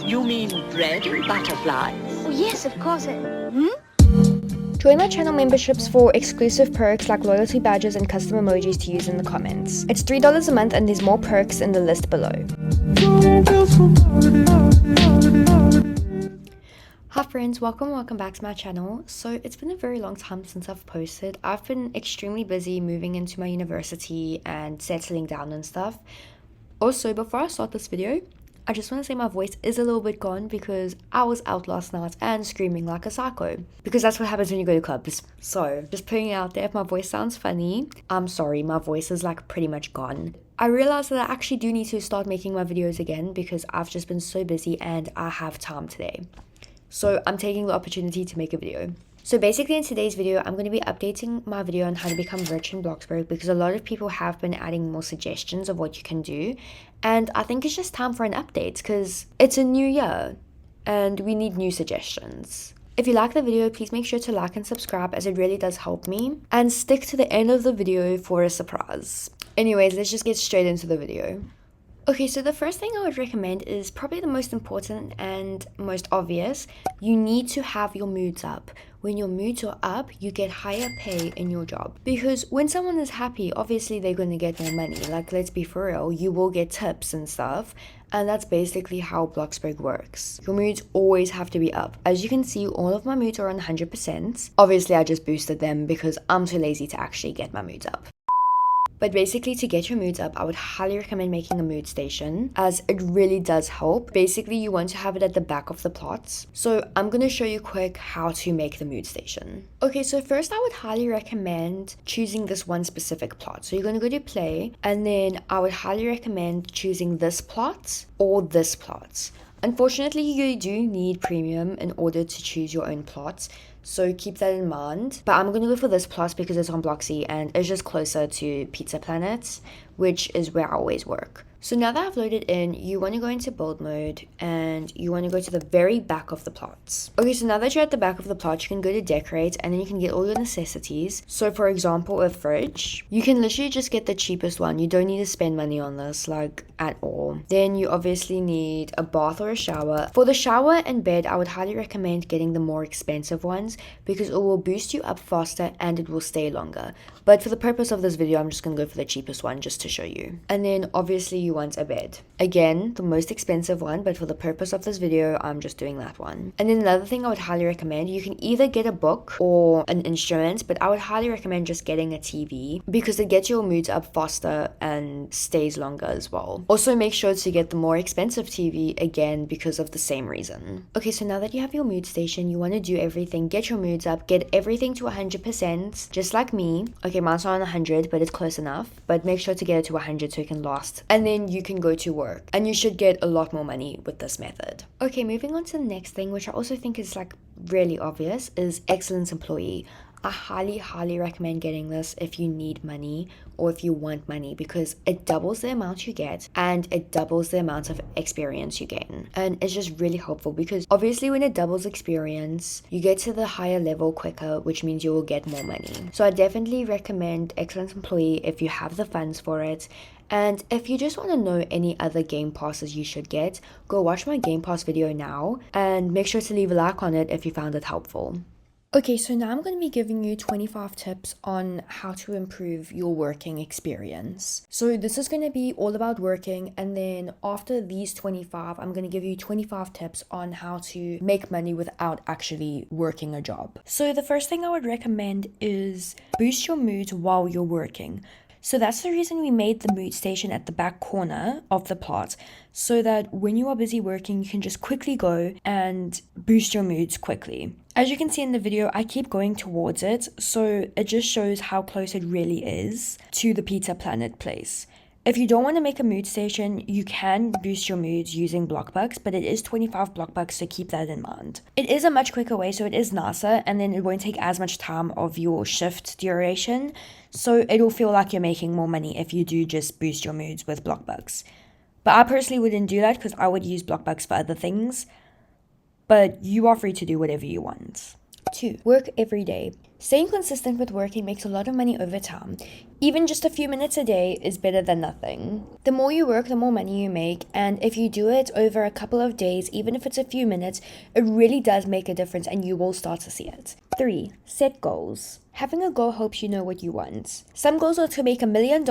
You mean bread and butterflies? Oh, yes, of course. Join my channel memberships for exclusive perks like loyalty badges and custom emojis to use in the comments. It's $3 a month and there's more perks in the list below. Hi friends, welcome back to my channel. So it's been a very long time since I've posted. I've been extremely busy moving into my university and settling down and stuff. Also, before I start this video, I just want to say my voice is a little bit gone because I was out last night and screaming like a psycho. Because that's what happens when you go to clubs. So, just putting it out there, if my voice sounds funny, I'm sorry, my voice is like pretty much gone. I realized that I actually do need to start making my videos again because I've just been so busy and I have time today. So I'm taking the opportunity to make a video. So basically in today's video, I'm going to be updating my video on how to become rich in BLOXBURG because a lot of people have been adding more suggestions of what you can do. And I think it's just time for an update because it's a new year and we need new suggestions. If you like the video, please make sure to like and subscribe as it really does help me. And stick to the end of the video for a surprise. Anyways, let's just get straight into the video. Okay, so the first thing I would recommend is probably the most important and most obvious. You need to have your moods up. When your moods are up, you get higher pay in your job. Because when someone is happy, obviously they're going to get more money. Like, let's be for real, you will get tips and stuff. And that's basically how BLOXBURG works. Your moods always have to be up. As you can see, all of my moods are on 100%. Obviously, I just boosted them because I'm too lazy to actually get my moods up. But basically, to get your moods up, I would highly recommend making a mood station as it really does help. Basically, you want to have it at the back of the plots. So I'm going to show you quick how to make the mood station. Okay, so first I would highly recommend choosing this one specific plot. So you're going to go to play and then I would highly recommend choosing this plot or this plot. Unfortunately, you do need premium in order to choose your own plots. So keep that in mind. But I'm going to go for this plot because it's on Bloxy and it's just closer to Pizza Planet, which is where I always work. So now that I've loaded in, you want to go into build mode and you want to go to the very back of the plots. Okay, so now that you're at the back of the plot, you can go to decorate and then you can get all your necessities. So for example, a fridge. You can literally just get the cheapest one. You don't need to spend money on this, like, at all. Then you obviously need a bath or a shower. For the shower and bed, I would highly recommend getting the more expensive ones because it will boost you up faster and it will stay longer. But for the purpose of this video, I'm just going to go for the cheapest one just to show you. And then obviously you want a bed. Again, the most expensive one, but for the purpose of this video, I'm just doing that one. And then another thing I would highly recommend, you can either get a book or an instrument, but I would highly recommend just getting a TV because it gets your moods up faster and stays longer as well. Also make sure to get the more expensive TV again because of the same reason. Okay, so now that you have your mood station, you want to do everything, get your moods up, get everything to 100%, just like me. Okay, mine's not on 100, but it's close enough. But make sure to get it to 100 so it can last. And then you can go to work. And you should get a lot more money with this method. Okay, moving on to the next thing, which I also think is like really obvious, is excellence employee. I highly recommend getting this if you need money or if you want money because it doubles the amount you get and it doubles the amount of experience you gain. And it's just really helpful because obviously when it doubles experience, you get to the higher level quicker, which means you will get more money. So I definitely recommend excellence employee if you have the funds for it. And if you just want to know any other game passes you should get, go watch my game pass video now and make sure to leave a like on it if you found it helpful. Okay, so now I'm going to be giving you 25 tips on how to improve your working experience. So this is going to be all about working, and then after these 25, I'm going to give you 25 tips on how to make money without actually working a job. So the first thing I would recommend is boost your mood while you're working. So that's the reason we made the mood station at the back corner of the plot, so that when you are busy working, you can just quickly go and boost your moods quickly. As you can see in the video, I keep going towards it, so it just shows how close it really is to the Pizza Planet place. If you don't want to make a mood station, you can boost your moods using BLOXBURG, but it is 25 BLOXBURG, so keep that in mind. It is a much quicker way, so it is nicer, and then it won't take as much time of your shift duration, so it'll feel like you're making more money if you do just boost your moods with BLOXBURGs. But I personally wouldn't do that because I would use BLOXBURGs for other things, but you are free to do whatever you want. 2. Work every day. Staying consistent with working makes a lot of money over time. Even just a few minutes a day is better than nothing. The more you work, the more money you make, and if you do it over a couple of days, even if it's a few minutes, it really does make a difference and you will start to see it. 3. Set goals. Having a goal helps you know what you want. Some goals are to make $1 million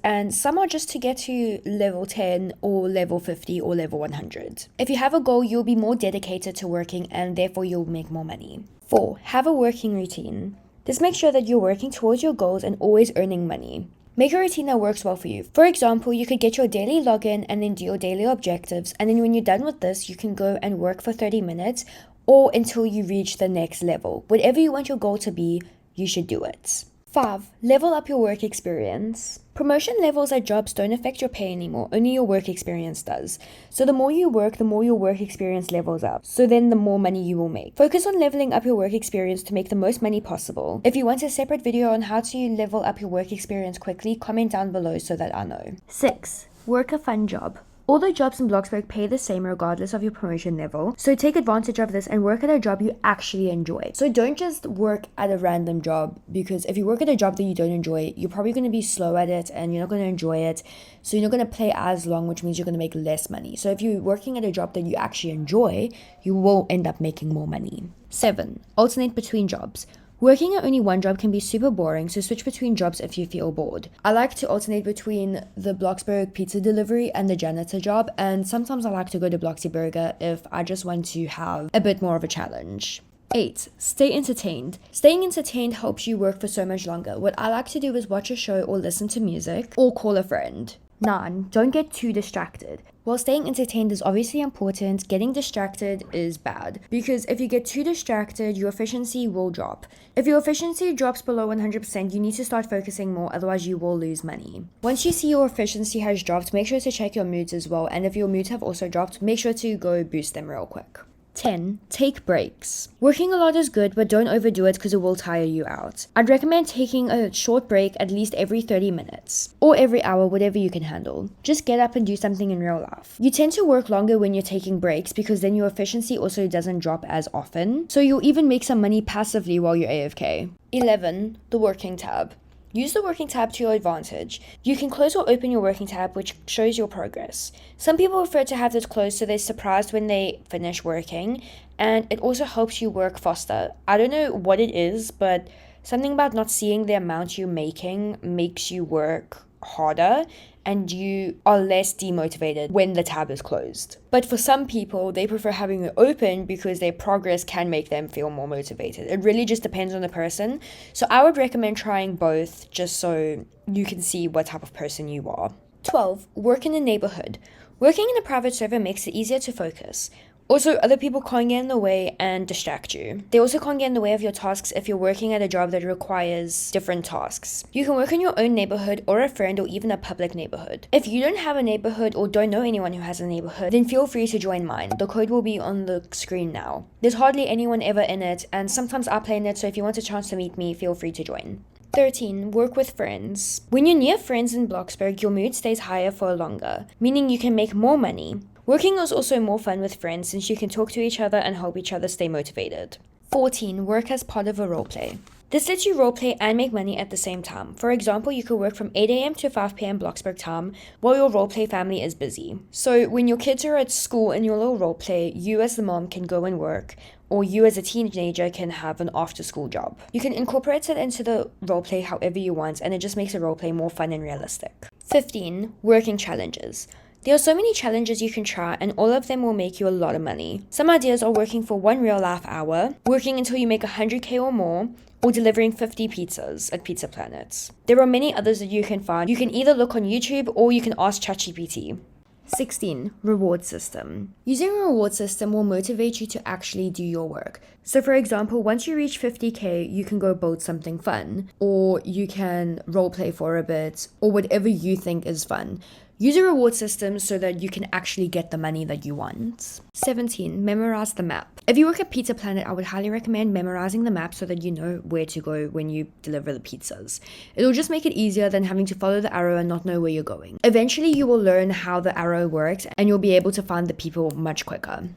and some are just to get to level 10 or level 50 or level 100. If you have a goal, you'll be more dedicated to working and therefore you'll make more money. 4. Have a working routine. This makes sure that you're working towards your goals and always earning money. Make a routine that works well for you. For example, you could get your daily login and then do your daily objectives, and then when you're done with this, you can go and work for 30 minutes or until you reach the next level. Whatever you want your goal to be, you should do it. 5. Level up your work experience. Promotion levels at jobs don't affect your pay anymore, only your work experience does. So the more you work, the more your work experience levels up. So then the more money you will make. Focus on leveling up your work experience to make the most money possible. If you want a separate video on how to level up your work experience quickly, comment down below so that I know. 6. Work a fun job. All the jobs in BLOXBURG pay the same regardless of your promotion level, so take advantage of this and work at a job you actually enjoy. So don't just work at a random job, because if you work at a job that you don't enjoy, you're probably going to be slow at it and you're not going to enjoy it, so you're not going to play as long, which means you're going to make less money. So if you're working at a job that you actually enjoy, you will end up making more money. 7. Alternate between jobs. Working at only one job can be super boring, so switch between jobs if you feel bored. I like to alternate between the BLOXBURG pizza delivery and the janitor job, and sometimes I like to go to BLOXBURG if I just want to have a bit more of a challenge. 8. Stay entertained. Staying entertained helps you work for so much longer. What I like to do is watch a show or listen to music or call a friend. 9. Don't get too distracted. While staying entertained is obviously important, getting distracted is bad. Because if you get too distracted, your efficiency will drop. If your efficiency drops below 100%, you need to start focusing more, otherwise you will lose money. Once you see your efficiency has dropped, make sure to check your moods as well. And if your moods have also dropped, make sure to go boost them real quick. 10. Take breaks. Working a lot is good, but don't overdo it because it will tire you out. I'd recommend taking a short break at least every 30 minutes or every hour, whatever you can handle. Just get up and do something in real life. You tend to work longer when you're taking breaks because then your efficiency also doesn't drop as often, so you'll even make some money passively while you're AFK. 11. The working tab. Use the working tab to your advantage. You can close or open your working tab, which shows your progress. Some people prefer to have this closed so they're surprised when they finish working, and it also helps you work faster. I don't know what it is, but something about not seeing the amount you're making makes you work harder and you are less demotivated when the tab is closed. But for some people, they prefer having it open because their progress can make them feel more motivated. It really just depends on the person. So I would recommend trying both just so you can see what type of person you are. 12. Work in a neighborhood. Working in a private server makes it easier to focus. Also, other people can't get in the way and distract you. They also can't get in the way of your tasks if you're working at a job that requires different tasks. You can work in your own neighborhood or a friend or even a public neighborhood. If you don't have a neighborhood or don't know anyone who has a neighborhood, then feel free to join mine. The code will be on the screen now. There's hardly anyone ever in it, and sometimes I play in it, so if you want a chance to meet me, feel free to join. 13. Work with friends. When you're near friends in BLOXBURG, your mood stays higher for longer, meaning you can make more money. Working is also more fun with friends since you can talk to each other and help each other stay motivated. 14. Work as part of a roleplay. This lets you roleplay and make money at the same time. For example, you could work from 8 a.m. to 5 p.m. BLOXBURG time while your roleplay family is busy. So when your kids are at school in your little roleplay, you as the mom can go and work, or you as a teenager can have an after-school job. You can incorporate it into the roleplay however you want, and it just makes a roleplay more fun and realistic. 15. Working challenges. There are so many challenges you can try, and all of them will make you a lot of money. Some ideas are working for 1 real life hour, working until you make 100k or more, or delivering 50 pizzas at Pizza Planet. There are many others that you can find. You can either look on YouTube or you can ask ChatGPT. 16. Reward system. Using a reward system will motivate you to actually do your work. So for example, once you reach 50k, you can go build something fun, or you can roleplay for a bit, or whatever you think is fun. Use a reward system so that you can actually get the money that you want. 17. Memorize the map. If you work at Pizza Planet, I would highly recommend memorizing the map so that you know where to go when you deliver the pizzas. It'll just make it easier than having to follow the arrow and not know where you're going. Eventually, you will learn how the arrow works and you'll be able to find the people much quicker.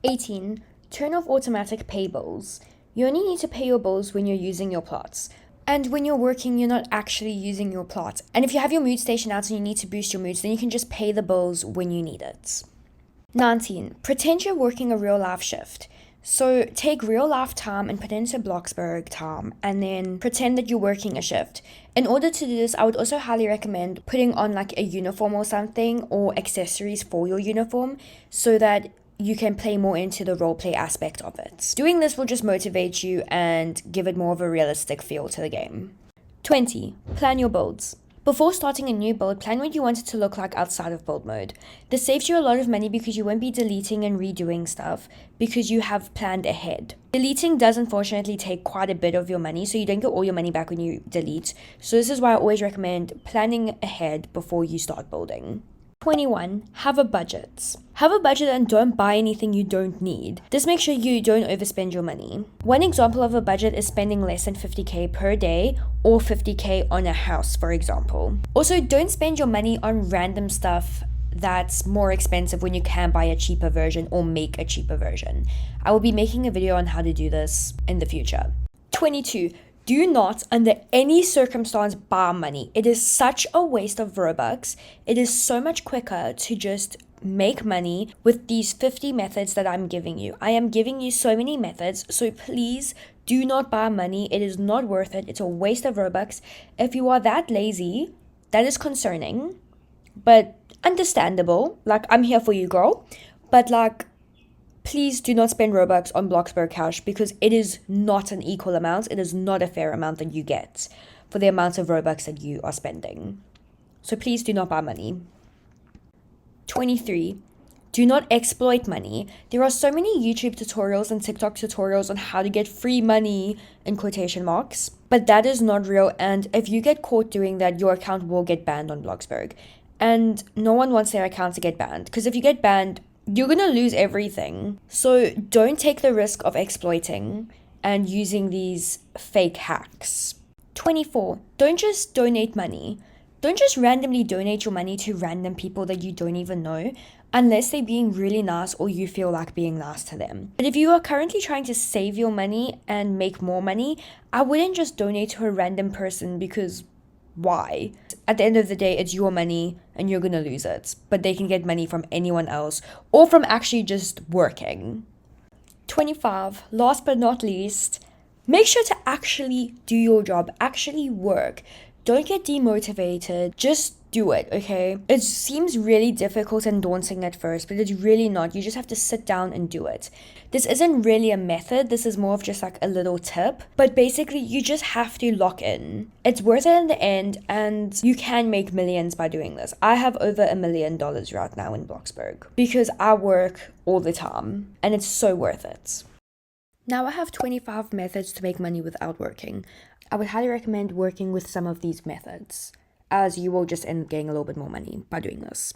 18. Turn off automatic pay bills. You only need to pay your bills when you're using your plots. And when you're working, you're not actually using your plot. And if you have your mood station out and you need to boost your moods, then you can just pay the bills when you need it. 19. Pretend you're working a real life shift. So take real life time and put it into BLOXBURG time and then pretend that you're working a shift. In order to do this, I would also highly recommend putting on like a uniform or something or accessories for your uniform so that you can play more into the roleplay aspect of it. Doing this will just motivate you and give it more of a realistic feel to the game. 20. Plan your builds. Before starting a new build, plan what you want it to look like outside of build mode. This saves you a lot of money because you won't be deleting and redoing stuff because you have planned ahead. Deleting does unfortunately take quite a bit of your money, so you don't get all your money back when you delete. So this is why I always recommend planning ahead before you start building. 21. Have a budget. Have a budget and don't buy anything you don't need. This makes sure you don't overspend your money. One example of a budget is spending less than 50k per day or 50k on a house, for example. Also, don't spend your money on random stuff that's more expensive when you can buy a cheaper version or make a cheaper version. I will be making a video on how to do this in the future. 22. Do not, under any circumstance, buy money. It is such a waste of Robux. It is so much quicker to just make money with these 50 methods that I'm giving you. I am giving you so many methods, so please do not buy money. It is not worth it. It's a waste of Robux. If you are that lazy, that is concerning, but understandable. Like, I'm here for you, girl. But like, please do not spend Robux on BLOXBURG Cash because it is not an equal amount. It is not a fair amount that you get for the amount of Robux that you are spending. So please do not buy money. 23. Do not exploit money. There are so many YouTube tutorials and TikTok tutorials on how to get free money in quotation marks, but that is not real. And if you get caught doing that, your account will get banned on BLOXBURG. And no one wants their account to get banned because if you get banned, you're gonna lose everything. So don't take the risk of exploiting and using these fake hacks. 24. Don't just donate money. Don't just randomly donate your money to random people that you don't even know unless they're being really nice or you feel like being nice to them. But if you are currently trying to save your money and make more money, I wouldn't just donate to a random person because why? At the end of the day, it's your money and you're gonna lose it. But they can get money from anyone else or from actually just working. 25. Last but not least, make sure to actually do your job, actually work. Don't get demotivated. Just do it, okay? It seems really difficult and daunting at first, but it's really not. You just have to sit down and do it. This isn't really a method. This is more of just like a little tip. But basically, you just have to lock in. It's worth it in the end, and you can make millions by doing this. I have over $1 million right now in BLOXBURG because I work all the time, and it's so worth it. Now I have 25 methods to make money without working. I would highly recommend working with some of these methods, as you will just end up getting a little bit more money by doing this.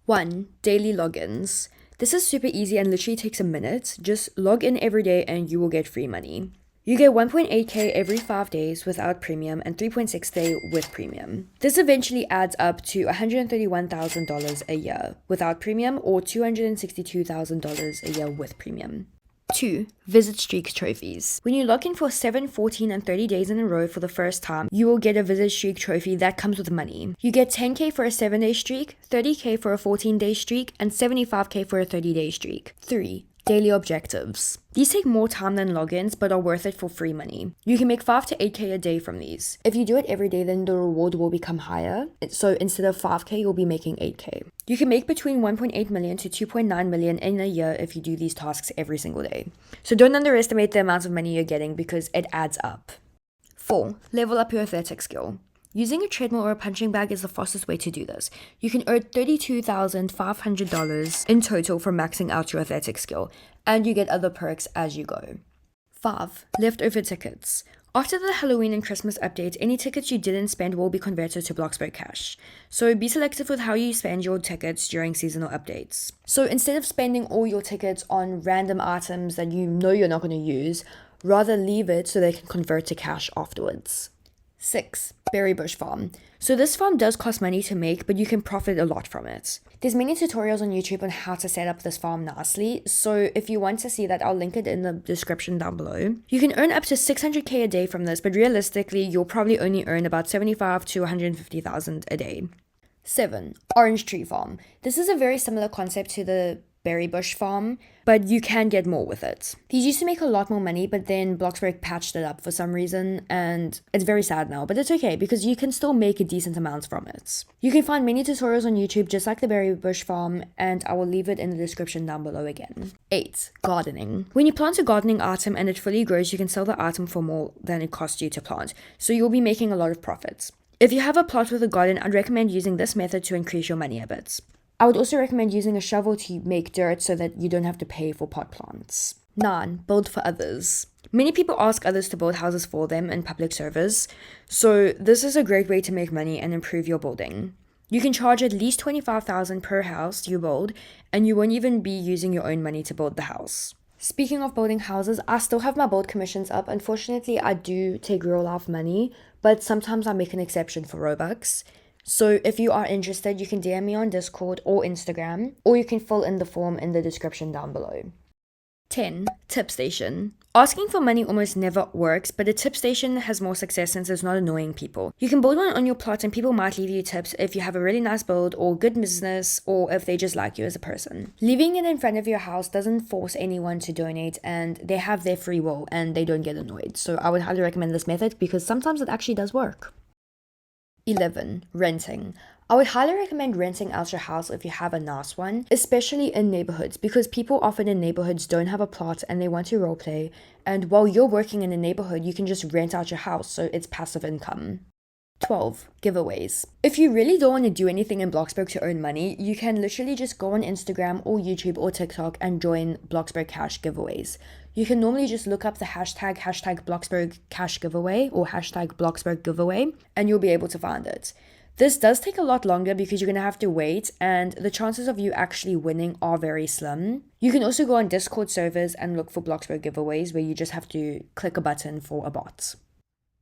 1. Daily logins. This is super easy and literally takes a minute. Just log in every day and you will get free money. You get 1.8k every 5 days without premium and 3.6k with premium. This eventually adds up to $131,000 a year without premium or $262,000 a year with premium. 2. Visit streak trophies. When you log in for 7, 14, and 30 days in a row for the first time, you will get a visit streak trophy that comes with money. You get 10k for a 7-day streak, 30k for a 14-day streak, and 75k for a 30-day streak. 3. Daily objectives. These take more time than logins, but are worth it for free money. You can make 5 to 8k a day from these. If you do it every day, then the reward will become higher. So instead of 5k, you'll be making 8k. You can make between 1.8 million to 2.9 million in a year if you do these tasks every single day. So don't underestimate the amount of money you're getting because it adds up. 4. Level up your athletic skill. Using a treadmill or a punching bag is the fastest way to do this. You can earn $32,500 in total from maxing out your athletic skill, and you get other perks as you go. 5. Leftover tickets. After the Halloween and Christmas updates, any tickets you didn't spend will be converted to BLOXBURG Cash. So be selective with how you spend your tickets during seasonal updates. So instead of spending all your tickets on random items that you know you're not going to use, rather leave it so they can convert to cash afterwards. 6. Berry bush farm. So this farm does cost money to make, but you can profit a lot from it. There's many tutorials on YouTube on how to set up this farm nicely, so if you want to see that, I'll link it in the description down below. You can earn up to 600k a day from this, but realistically, you'll probably only earn about 75 to 150,000 a day. 7. Orange tree farm. This is a very similar concept to the berry bush farm, but you can get more with it. These used to make a lot more money, but then BLOXBURG patched it up for some reason, and it's very sad now, but it's okay because you can still make a decent amount from it. You can find many tutorials on YouTube just like the berry bush farm, and I will leave it in the description down below again. 8. Gardening. When you plant a gardening item and it fully grows, you can sell the item for more than it cost you to plant, so you'll be making a lot of profits. If you have a plot with a garden, I'd recommend using this method to increase your money a bit. I would also recommend using a shovel to make dirt so that you don't have to pay for pot plants. 9. Build for others. Many people ask others to build houses for them in public service, so this is a great way to make money and improve your building. You can charge at least $25,000 per house you build, and you won't even be using your own money to build the house. Speaking of building houses, I still have my build commissions up. Unfortunately, I do take real life money, but sometimes I make an exception for Robux. So if you are interested, you can DM me on Discord or Instagram, or you can fill in the form in the description down below. 10. Tip station. Asking for money almost never works, but a tip station has more success since it's not annoying people. You can build one on your plot and people might leave you tips if you have a really nice build or good business, or if they just like you as a person. Leaving it in front of your house doesn't force anyone to donate, and they have their free will and they don't get annoyed. So I would highly recommend this method because sometimes it actually does work. 11. Renting. I would highly recommend renting out your house if you have a nice one, especially in neighborhoods, because people often in neighborhoods don't have a plot and they want to roleplay, and while you're working in a neighborhood, you can just rent out your house, so it's passive income. 12. Giveaways. If you really don't want to do anything in BLOXBURG to earn money, you can literally just go on Instagram or YouTube or TikTok and join BLOXBURG cash giveaways. You can normally just look up the hashtag BLOXBURG cash giveaway or hashtag BLOXBURG giveaway, and you'll be able to find it. This does take a lot longer because you're going to have to wait, and the chances of you actually winning are very slim. You can also go on Discord servers and look for BLOXBURG giveaways where you just have to click a button for a bot.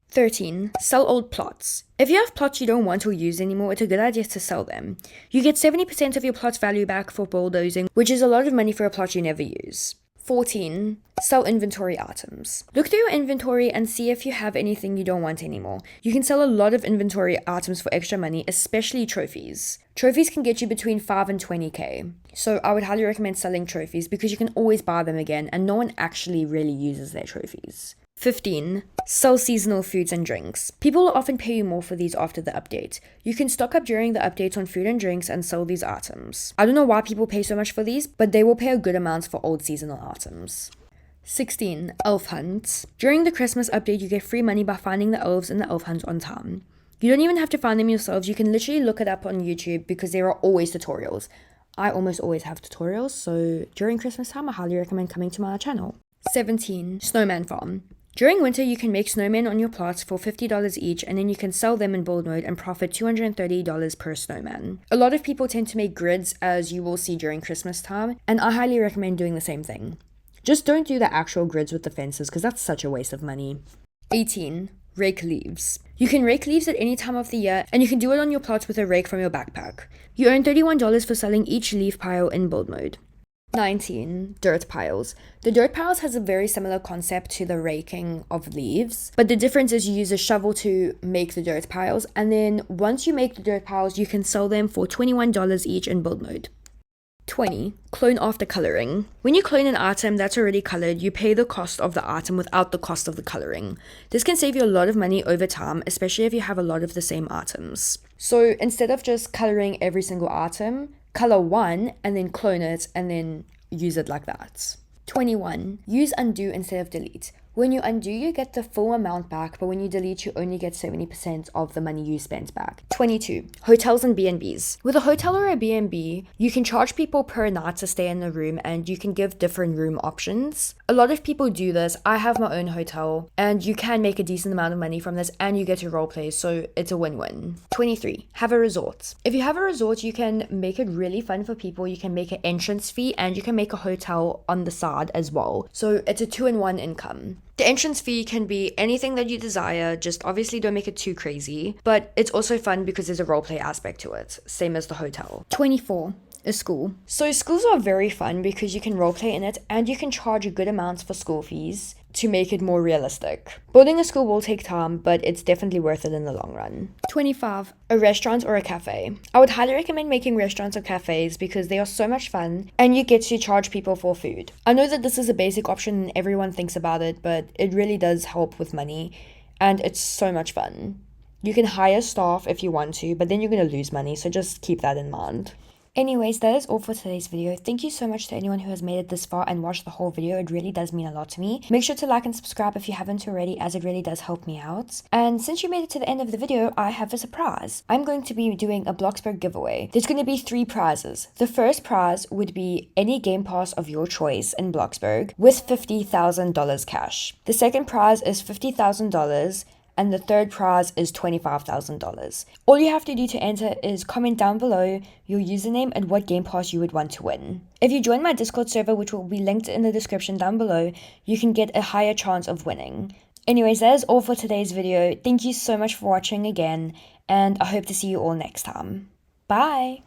13. Sell old plots. If you have plots you don't want or use anymore, it's a good idea to sell them. You get 70% of your plot's value back for bulldozing, which is a lot of money for a plot you never use. 14. Sell inventory items. Look through your inventory and see if you have anything you don't want anymore. You can sell a lot of inventory items for extra money, especially trophies. Trophies can get you between 5 and 20k. So I would highly recommend selling trophies because you can always buy them again and no one actually really uses their trophies. 15. Sell seasonal foods and drinks. People will often pay you more for these after the update. You can stock up during the updates on food and drinks and sell these items. I don't know why people pay so much for these, but they will pay a good amount for old seasonal items. 16. Elf hunts. During the Christmas update, you get free money by finding the elves in the elf hunt on time. You don't even have to find them yourselves. You can literally look it up on YouTube because there are always tutorials. I almost always have tutorials, so during Christmas time, I highly recommend coming to my channel. 17. Snowman farm. During winter, you can make snowmen on your plots for $50 each, and then you can sell them in build mode and profit $230 per snowman. A lot of people tend to make grids, as you will see during Christmas time, and I highly recommend doing the same thing. Just don't do the actual grids with the fences, because that's such a waste of money. 18. Rake leaves. You can rake leaves at any time of the year, and you can do it on your plots with a rake from your backpack. You earn $31 for selling each leaf pile in build mode. 19. Dirt piles. The dirt piles has a very similar concept to the raking of leaves, but the difference is you use a shovel to make the dirt piles, and then once you make the dirt piles, you can sell them for $21 each in build mode. 20. Clone after coloring. When you clone an item that's already colored, you pay the cost of the item without the cost of the coloring. This can save you a lot of money over time, especially if you have a lot of the same items. So instead of just coloring every single item, color one and then clone it and then use it like that. 21. Use undo instead of delete. When you undo, you get the full amount back, but when you delete, you only get 70% of the money you spent back. 22. Hotels and B&Bs. With a hotel or a B&B, you can charge people per night to stay in the room, and you can give different room options. A lot of people do this. I have my own hotel, and you can make a decent amount of money from this, and you get to roleplay, so it's a win-win. 23. Have a resort. If you have a resort, you can make it really fun for people. You can make an entrance fee, and you can make a hotel on the side as well. So it's a 2-in-1 income. The entrance fee can be anything that you desire, just obviously don't make it too crazy, but it's also fun because there's a roleplay aspect to it, same as the hotel. 24. A school. So schools are very fun because you can roleplay in it and you can charge a good amount for school fees to make it more realistic. Building a school will take time, but it's definitely worth it in the long run. 25. A restaurant or a cafe. I would highly recommend making restaurants or cafes because they are so much fun and you get to charge people for food. I know that this is a basic option and everyone thinks about it, but it really does help with money and it's so much fun. You can hire staff if you want to, but then you're going to lose money, so just keep that in mind. Anyways, that is all for today's video. Thank you so much to anyone who has made it this far and watched the whole video. It really does mean a lot to me. Make sure to like and subscribe if you haven't already, as it really does help me out. And since you made it to the end of the video, I have a surprise. I'm going to be doing a BLOXBURG giveaway. There's going to be 3 prizes. The first prize would be any Game Pass of your choice in BLOXBURG with $50,000 cash. The second prize is $50,000. And the third prize is $25,000. All you have to do to enter is comment down below your username and what Game Pass you would want to win. If you join my Discord server, which will be linked in the description down below, you can get a higher chance of winning. Anyways, that is all for today's video. Thank you so much for watching again, and I hope to see you all next time. Bye!